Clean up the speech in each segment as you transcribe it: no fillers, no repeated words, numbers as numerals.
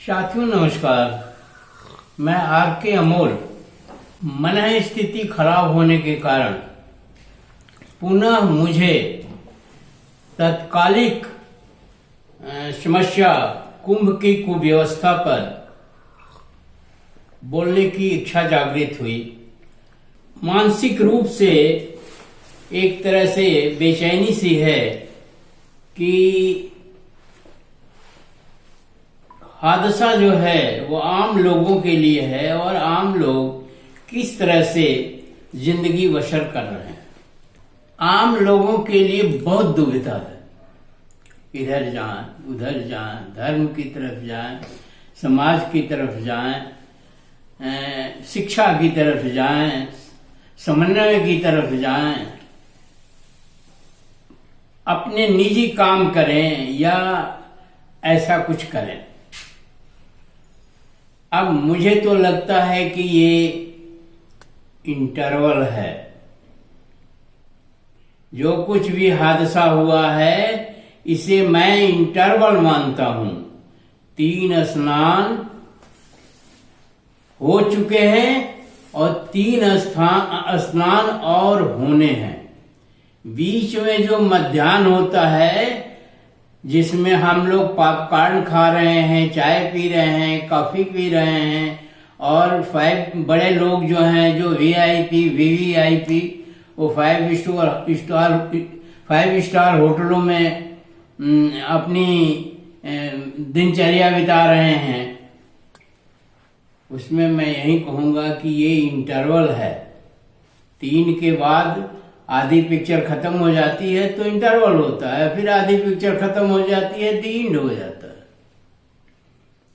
साथियों नमस्कार। मैं आर के अमोल। मन स्थिति खराब होने के कारण पुनः मुझे तत्कालिक समस्या कुंभ की कुव्यवस्था पर बोलने की इच्छा जागृत हुई। मानसिक रूप से एक तरह से बेचैनी सी है कि हादसा जो है वो आम लोगों के लिए है और आम लोग किस तरह से जिंदगी बसर कर रहे हैं। आम लोगों के लिए बहुत दुविधा है, इधर जाएं उधर जाएं, धर्म की तरफ जाएं, समाज की तरफ जाएं, शिक्षा की तरफ जाएं, समन्वय की तरफ जाएं, अपने निजी काम करें या ऐसा कुछ करें। अब मुझे तो लगता है कि ये इंटरवल है। जो कुछ भी हादसा हुआ है इसे मैं इंटरवल मानता हूं। 3 स्नान हो चुके हैं और 3 स्नान और होने हैं। बीच में जो मध्याह्न होता है जिसमें हम लोग पॉपकॉर्न खा रहे हैं, चाय पी रहे हैं, कॉफी पी रहे हैं और 5 बड़े लोग जो हैं जो वीआईपी वीवीआईपी वो 5 स्टार होटलों में अपनी दिनचर्या बिता रहे हैं, उसमें मैं यही कहूंगा कि ये इंटरवल है। 3 के बाद आधी पिक्चर खत्म हो जाती है तो इंटरवल होता है, फिर आधी पिक्चर खत्म हो जाती है तो एंड हो जाता है।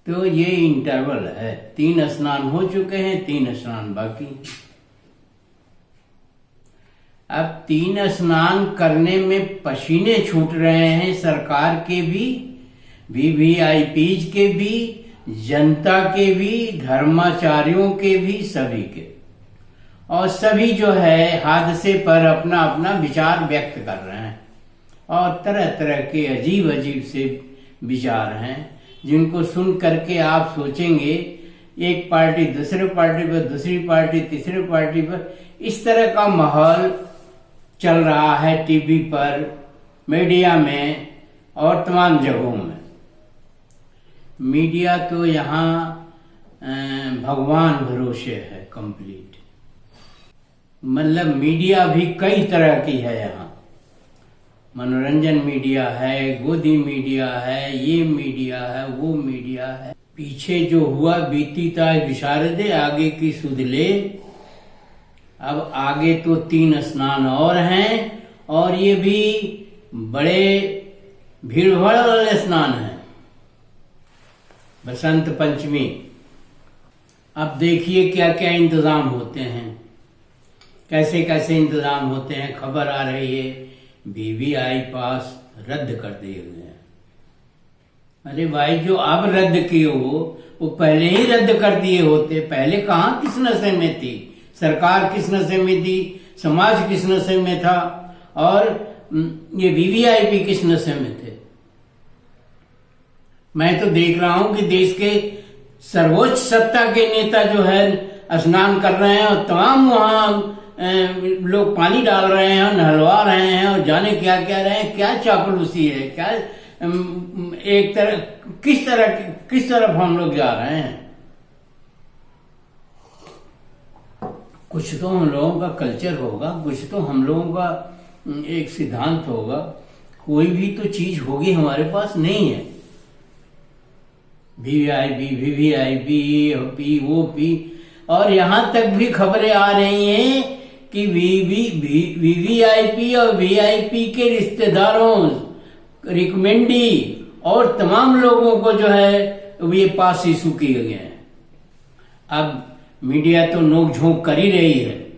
तो ये इंटरवल है। 3 स्नान हो चुके हैं, 3 स्नान बाकी। अब 3 स्नान करने में पसीने छूट रहे हैं, सरकार के भी, वीवीआईपीज के भी, जनता के भी, धर्माचार्यों के भी, सभी के। और सभी जो है हादसे पर अपना अपना विचार व्यक्त कर रहे हैं और तरह तरह के अजीब अजीब से विचार हैं जिनको सुन करके आप सोचेंगे एक पार्टी दूसरे पार्टी पर, दूसरी पार्टी तीसरे पार्टी पर, इस तरह का माहौल चल रहा है टीवी पर, मीडिया में और तमाम जगहों में। मीडिया तो यहाँ भगवान भरोसे है कंप्लीट। मतलब मीडिया भी कई तरह की है यहाँ। मनोरंजन मीडिया है, गोदी मीडिया है, ये मीडिया है, वो मीडिया है। पीछे जो हुआ बीती ताय विशारदे, आगे की सुध ले। अब आगे तो 3 स्नान और हैं और ये भी बड़े भीड़ भाड़ वाले स्नान हैं। बसंत पंचमी। अब देखिए क्या क्या इंतजाम होते हैं, कैसे कैसे इंतजाम होते हैं। खबर आ रही है वीवीआई पास रद्द कर दिए गए हैं। अरे भाई, जो अब रद्द किए हो वो पहले ही रद्द कर दिए होते। पहले कहाँ किस नशे में थी सरकार, किस नशे में थी समाज, किस नशे में था और ये वीवीआईपी किस नशे में थे। मैं तो देख रहा हूं कि देश के सर्वोच्च सत्ता के नेता जो है स्नान कर रहे हैं और तमाम वहां लोग पानी डाल रहे हैं, नहलवा रहे हैं और जाने क्या क्या रहे हैं। क्या चापलूसी है, क्या एक तरह किस तरफ हम लोग जा रहे हैं। कुछ तो हम लोगों का कल्चर होगा, कुछ तो हम लोगों का एक सिद्धांत होगा। कोई भी तो चीज होगी हमारे पास नहीं है। वीवीआईपी वो पी। और यहां तक भी खबरें आ रही हैं कि वीवीआईपी और वीआईपी के रिश्तेदारों, रिकमेंडी और तमाम लोगों को जो है ये पास इशू किए गए हैं। अब मीडिया तो नोक झोंक कर ही रही है,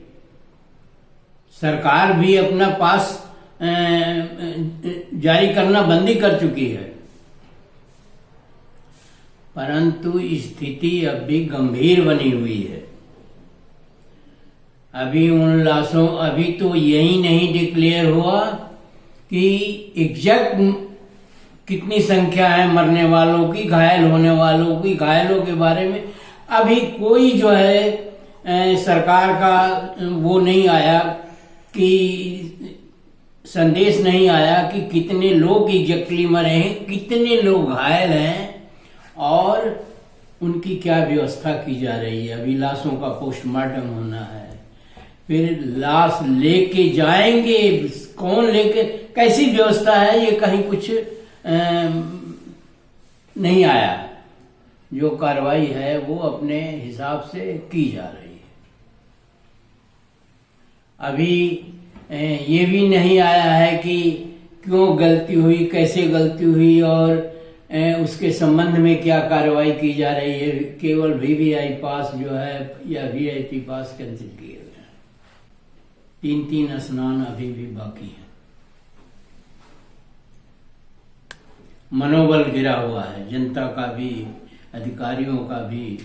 सरकार भी अपना पास जारी करना बंदी कर चुकी है, परंतु स्थिति अब भी गंभीर बनी हुई है। अभी उन लाशों, अभी तो यही नहीं डिक्लेयर हुआ कि एग्जैक्ट कितनी संख्या है मरने वालों की, घायल होने वालों की, घायलों के बारे में अभी कोई जो है सरकार का वो नहीं आया कि संदेश नहीं आया कि कितने लोग एग्जैक्टली मरे हैं, कितने लोग घायल हैं और उनकी क्या व्यवस्था की जा रही है। अभी लाशों का पोस्टमार्टम होना है, फिर लाश लेके जाएंगे, कौन लेके, कैसी व्यवस्था है ये कहीं कुछ नहीं आया। जो कार्रवाई है वो अपने हिसाब से की जा रही है। अभी ये भी नहीं आया है कि क्यों गलती हुई, कैसे गलती हुई और उसके संबंध में क्या कार्रवाई की जा रही है। केवल वीवीआई पास जो है या वीआईपी पास कैंसिल किए गए हैं। 3 स्नान अभी भी बाकी है। मनोबल गिरा हुआ है, जनता का भी, अधिकारियों का भी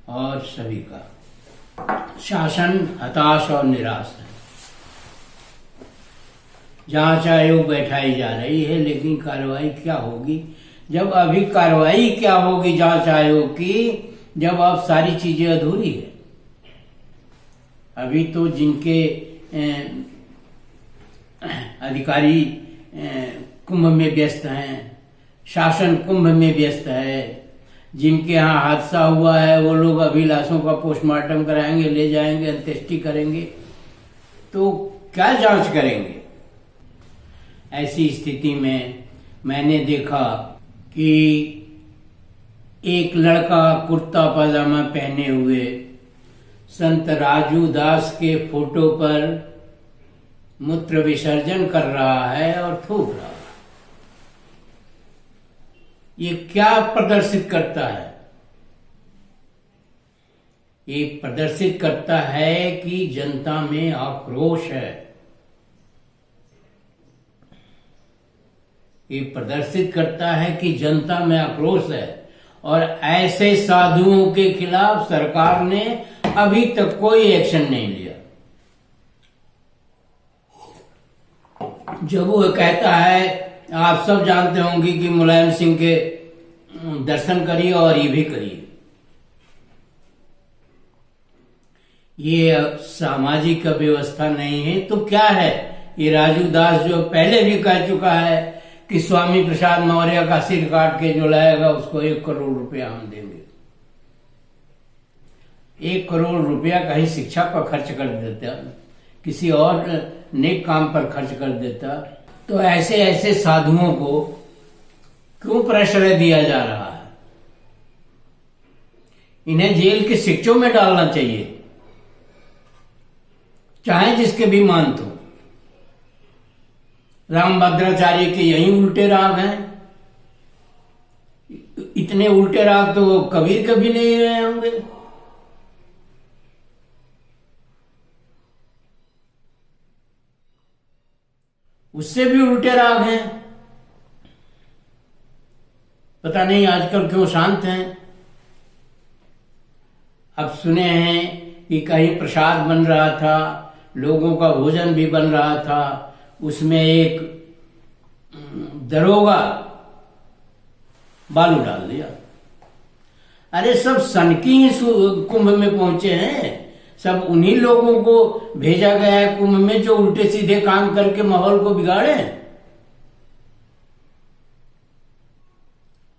और सभी का। शासन हताश और निराश है। जांच आयोग बैठाई जा रही है, लेकिन कार्रवाई क्या होगी। जब अभी कार्रवाई क्या होगी जांच आयोग की, जब अब सारी चीजें अधूरी है। अभी तो जिनके अधिकारी कुंभ में व्यस्त हैं, शासन कुंभ में व्यस्त है, जिनके यहाँ हादसा हुआ है वो लोग अभी लाशों का पोस्टमार्टम कराएंगे, ले जाएंगे, अंत्येष्टि करेंगे, तो क्या जांच करेंगे। ऐसी स्थिति में मैंने देखा कि एक लड़का कुर्ता पजामा पहने हुए संत राजू दास के फोटो पर मूत्र विसर्जन कर रहा है और थूक रहा है। ये क्या प्रदर्शित करता है। ये प्रदर्शित करता है कि जनता में आक्रोश है। ये प्रदर्शित करता है कि जनता में आक्रोश है और ऐसे साधुओं के खिलाफ सरकार ने अभी तक कोई एक्शन नहीं लिया। जब वो कहता है, आप सब जानते होंगे कि मुलायम सिंह के दर्शन करिए और ये भी करिए, ये सामाजिक व्यवस्था नहीं है तो क्या है। ये राजू दास जो पहले भी कह चुका है कि स्वामी प्रसाद मौर्य का सिर काट के जो लाएगा उसको 1 करोड़ रुपया हम देंगे। 1 करोड़ रुपया कहीं शिक्षा पर खर्च कर देता, किसी और नेक काम पर खर्च कर देता, तो ऐसे ऐसे साधुओं को क्यों प्रश्रय दिया जा रहा है। इन्हें जेल के शिक्षों में डालना चाहिए, चाहे जिसके भी मानत हो। रामभद्राचार्य के यही उल्टे राग हैं। इतने उल्टे राग तो कबीर कभी नहीं रहे होंगे। उससे भी उल्टे राग हैं। पता नहीं आजकल क्यों शांत हैं। अब सुने हैं कि कहीं प्रसाद बन रहा था, लोगों का भोजन भी बन रहा था, उसमें एक दरोगा बालू डाल दिया। अरे सब सनकी ही कुंभ में पहुंचे हैं, सब उन्हीं लोगों को भेजा गया है कुंभ में जो उल्टे सीधे काम करके माहौल को बिगाड़े,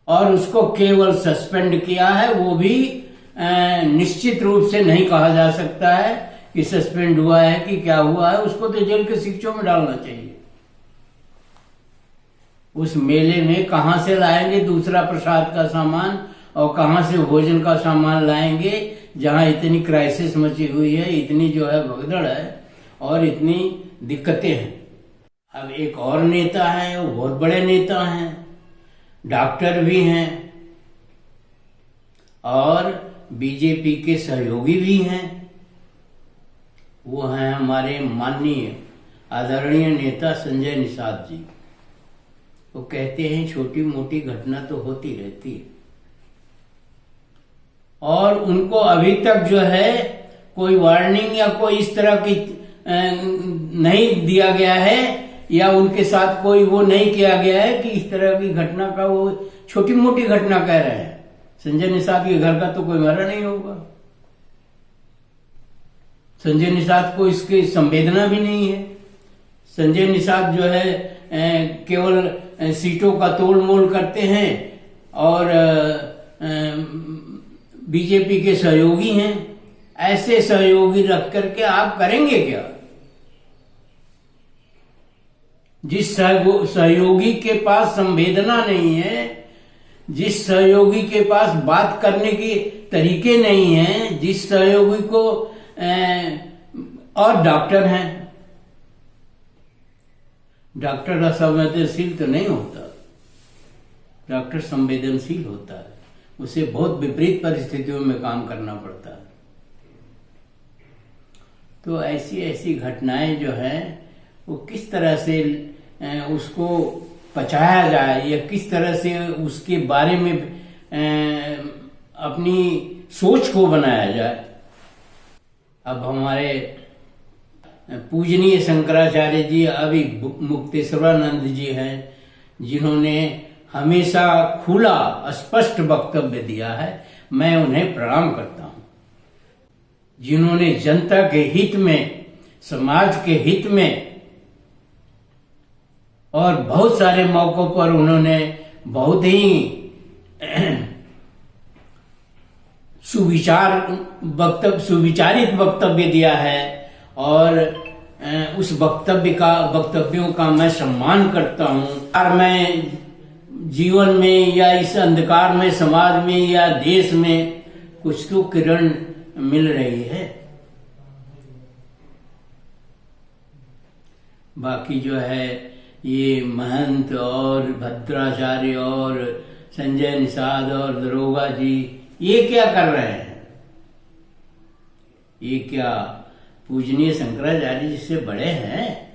और उसको केवल सस्पेंड किया है। वो भी निश्चित रूप से नहीं कहा जा सकता है कि सस्पेंड हुआ है कि क्या हुआ है। उसको तो जेल के शिक्षों में डालना चाहिए। उस मेले में कहां से लाएंगे दूसरा प्रसाद का सामान और कहां से भोजन का सामान लाएंगे, जहां इतनी क्राइसिस मची हुई है, इतनी जो है भगदड़ है और इतनी दिक्कतें हैं। अब एक और नेता है, वो बहुत बड़े नेता हैं, डॉक्टर भी हैं और बीजेपी के सहयोगी भी हैं। वो हैं हमारे माननीय आदरणीय नेता संजय निषाद जी। वो कहते हैं छोटी मोटी घटना तो होती रहती है, और उनको अभी तक जो है कोई वार्निंग या कोई इस तरह की नहीं दिया गया है या उनके साथ कोई वो नहीं किया गया है कि इस तरह की घटना का वो छोटी मोटी घटना कह रहे हैं। संजय निषाद के घर का तो कोई मरा नहीं होगा, संजय निषाद को इसकी संवेदना भी नहीं है। संजय निषाद जो है केवल सीटों का तोल मोल करते हैं और बीजेपी के सहयोगी हैं। ऐसे सहयोगी रख करके आप करेंगे क्या? जिस सहयोगी के पास संवेदना नहीं है, जिस सहयोगी के पास बात करने के तरीके नहीं हैं, जिस सहयोगी को और डॉक्टर हैं, डॉक्टर असंवेदनशील तो नहीं होता, डॉक्टर संवेदनशील होता है, उसे बहुत विपरीत परिस्थितियों में काम करना पड़ता है। तो ऐसी ऐसी घटनाएं जो हैं वो किस तरह से उसको पचाया जाए या किस तरह से उसके बारे में अपनी सोच को बनाया जाए। अब हमारे पूजनीय शंकराचार्य जी अभी मुक्तेश्वरानंद जी हैं, जिन्होंने हमेशा खुला स्पष्ट वक्तव्य दिया है, मैं उन्हें प्रणाम करता हूं। जिन्होंने जनता के हित में, समाज के हित में और बहुत सारे मौकों पर उन्होंने बहुत ही सुविचारित वक्तव्य दिया है और उस वक्तव्यों का मैं सम्मान करता हूं। और मैं जीवन में या इस अंधकार में समाज में या देश में कुछ तो किरण मिल रही है। बाकी जो है ये महंत और भद्राचार्य और संजय निषाद और दरोगा जी ये क्या कर रहे हैं? ये क्या पूजनीय शंकराचार्य जी से बड़े हैं?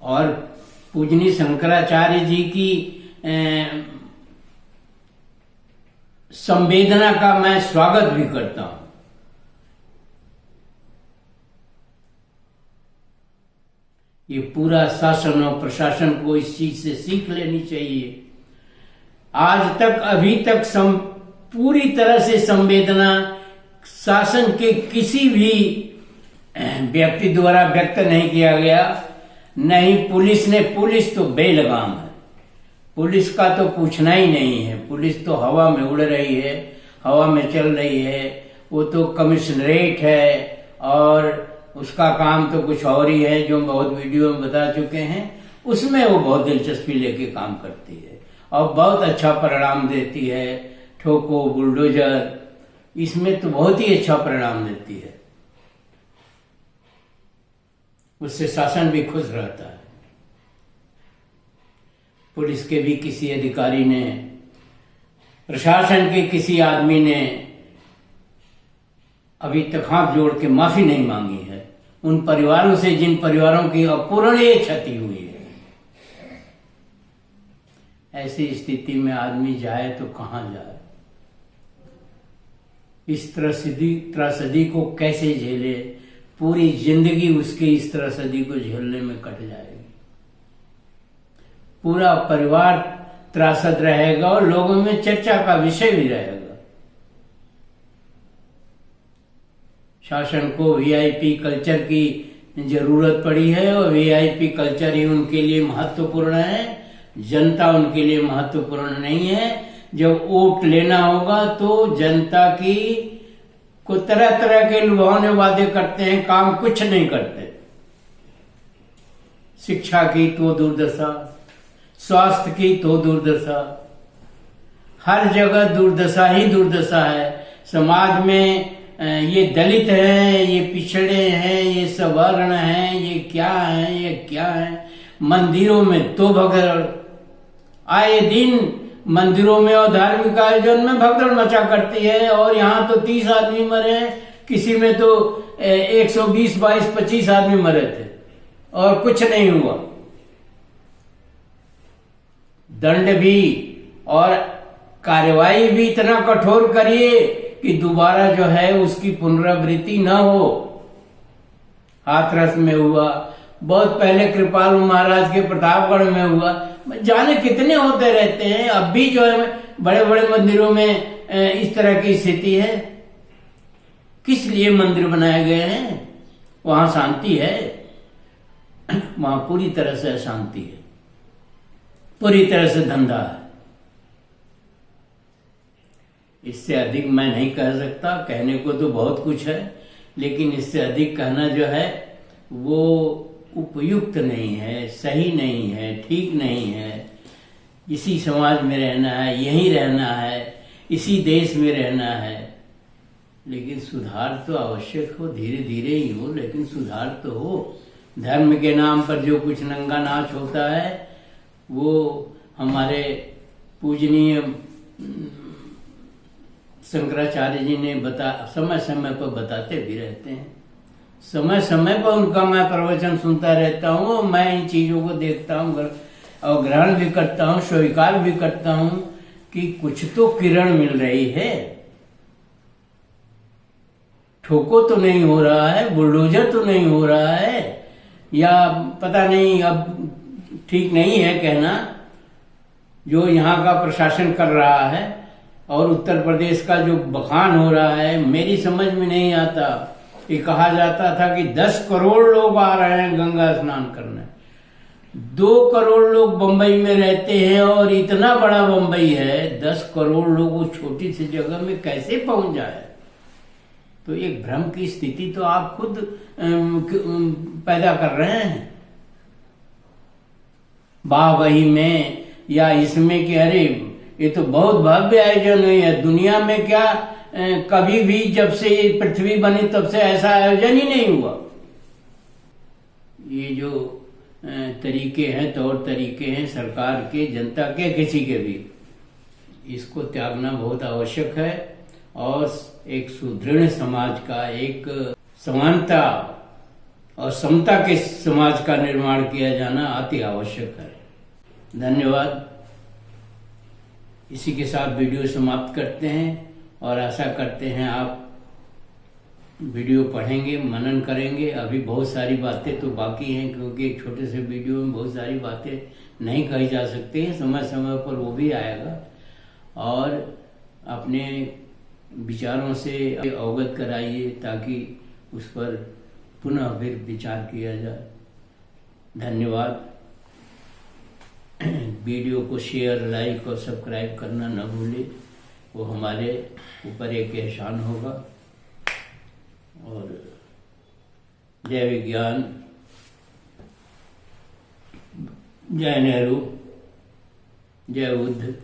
और पूजनीय शंकराचार्य जी की संवेदना का मैं स्वागत भी करता हूं। ये पूरा शासन और प्रशासन को इस चीज से सीख लेनी चाहिए। आज तक अभी तक पूरी तरह से संवेदना शासन के किसी भी व्यक्ति द्वारा व्यक्त नहीं किया गया। नहीं पुलिस तो बेलगाम है, पुलिस का तो पूछना ही नहीं है। पुलिस तो हवा में उड़ रही है, हवा में चल रही है। वो तो कमिश्नरेट है और उसका काम तो कुछ और ही है, जो बहुत वीडियो में बता चुके हैं। उसमें वो बहुत दिलचस्पी लेके काम करती है और बहुत अच्छा परिणाम देती है। ठोको बुलडोजर, इसमें तो बहुत ही अच्छा परिणाम देती है। उससे शासन भी खुश रहता है। पुलिस के भी किसी अधिकारी ने, प्रशासन के किसी आदमी ने अभी तक हाथ जोड़ के माफी नहीं मांगी है उन परिवारों से जिन परिवारों की अपूरणीय क्षति हुई है। ऐसी स्थिति में आदमी जाए तो कहां जाए? इस त्रासदी को कैसे झेले? पूरी जिंदगी उसके इस त्रासदी को झेलने में कट जाएगी। पूरा परिवार त्रासद रहेगा और लोगों में चर्चा का विषय भी रहेगा। शासन को वीआईपी कल्चर की जरूरत पड़ी है और वीआईपी कल्चर ही उनके लिए महत्वपूर्ण है, जनता उनके लिए महत्वपूर्ण नहीं है। जब वोट लेना होगा तो जनता की को तरह तरह के लुभावने वादे करते हैं, काम कुछ नहीं करते। शिक्षा की तो दुर्दशा, स्वास्थ्य की तो दुर्दशा, हर जगह दुर्दशा ही दुर्दशा है। समाज में ये दलित हैं, ये पिछड़े हैं, ये सवर्ण हैं, ये क्या है, ये क्या है। मंदिरों में तो भगदड़, आए दिन मंदिरों में और धार्मिक आयोजन में भगदड़ मचा करती है। और यहाँ तो 30 आदमी मरे हैं, किसी में तो 120, 22, 25 आदमी मरे थे और कुछ नहीं हुआ। दंड भी और कार्रवाई भी इतना कठोर करिए कि दोबारा जो है उसकी पुनरावृत्ति न हो। हाथरस में हुआ, बहुत पहले कृपालु महाराज के प्रतापगढ़ में हुआ, जाने कितने होते रहते हैं। अब भी जो है बड़े बड़े मंदिरों में इस तरह की स्थिति है। किस लिए मंदिर बनाए गए हैं? वहां शांति है? वहां पूरी तरह से अशांति है, पूरी तरह से धंधा है। इससे अधिक मैं नहीं कह सकता। कहने को तो बहुत कुछ है, लेकिन इससे अधिक कहना जो है वो उपयुक्त नहीं है, सही नहीं है, ठीक नहीं है। इसी समाज में रहना है, यहीं रहना है, इसी देश में रहना है, लेकिन सुधार तो आवश्यक हो। धीरे धीरे ही हो, लेकिन सुधार तो हो। धर्म के नाम पर जो कुछ नंगा नाच होता है वो हमारे पूजनीय शंकराचार्य जी ने समय समय पर बताते भी रहते हैं। समय समय पर उनका मैं प्रवचन सुनता रहता हूँ। मैं इन चीजों को देखता हूँ और ग्रहण भी करता हूँ, स्वीकार भी करता हूँ कि कुछ तो किरण मिल रही है। ठोको तो नहीं हो रहा है, बुलडोजर तो नहीं हो रहा है, या पता नहीं, अब ठीक नहीं है कहना जो यहाँ का प्रशासन कर रहा है और उत्तर प्रदेश का जो बखान हो रहा है, मेरी समझ में नहीं आता। ये कहा जाता था कि 10 करोड़ लोग आ रहे हैं गंगा स्नान करने। 2 करोड़ लोग बंबई में रहते हैं और इतना बड़ा बंबई है, 10 करोड़ लोग उस छोटी सी जगह में कैसे पहुंच जाए? तो एक भ्रम की स्थिति तो आप खुद पैदा कर रहे हैं। वाहवाही में या इसमें कि अरे ये तो बहुत भव्य आयोजन हुई है। दुनिया में क्या कभी भी जब से ये पृथ्वी बनी तब से ऐसा आयोजन ही नहीं हुआ। ये जो तरीके हैं, तौर तरीके हैं सरकार के, जनता के, किसी के भी, इसको त्यागना बहुत आवश्यक है। और एक सुदृढ़ समाज का, एक समानता और समता के समाज का निर्माण किया जाना अति आवश्यक है। धन्यवाद। इसी के साथ वीडियो समाप्त करते हैं और आशा करते हैं आप वीडियो पढ़ेंगे, मनन करेंगे। अभी बहुत सारी बातें तो बाकी हैं, क्योंकि एक छोटे से वीडियो में बहुत सारी बातें नहीं कही जा सकती हैं। समय समय पर वो भी आएगा और अपने विचारों से अवगत कराइए ताकि उस पर पुनः फिर विचार किया जाए। धन्यवाद। वीडियो को शेयर, लाइक और सब्सक्राइब करना न भूलें, वो हमारे ऊपर एक एहसान होगा। और जय विज्ञान, जय नेहरू, जय बुद्ध।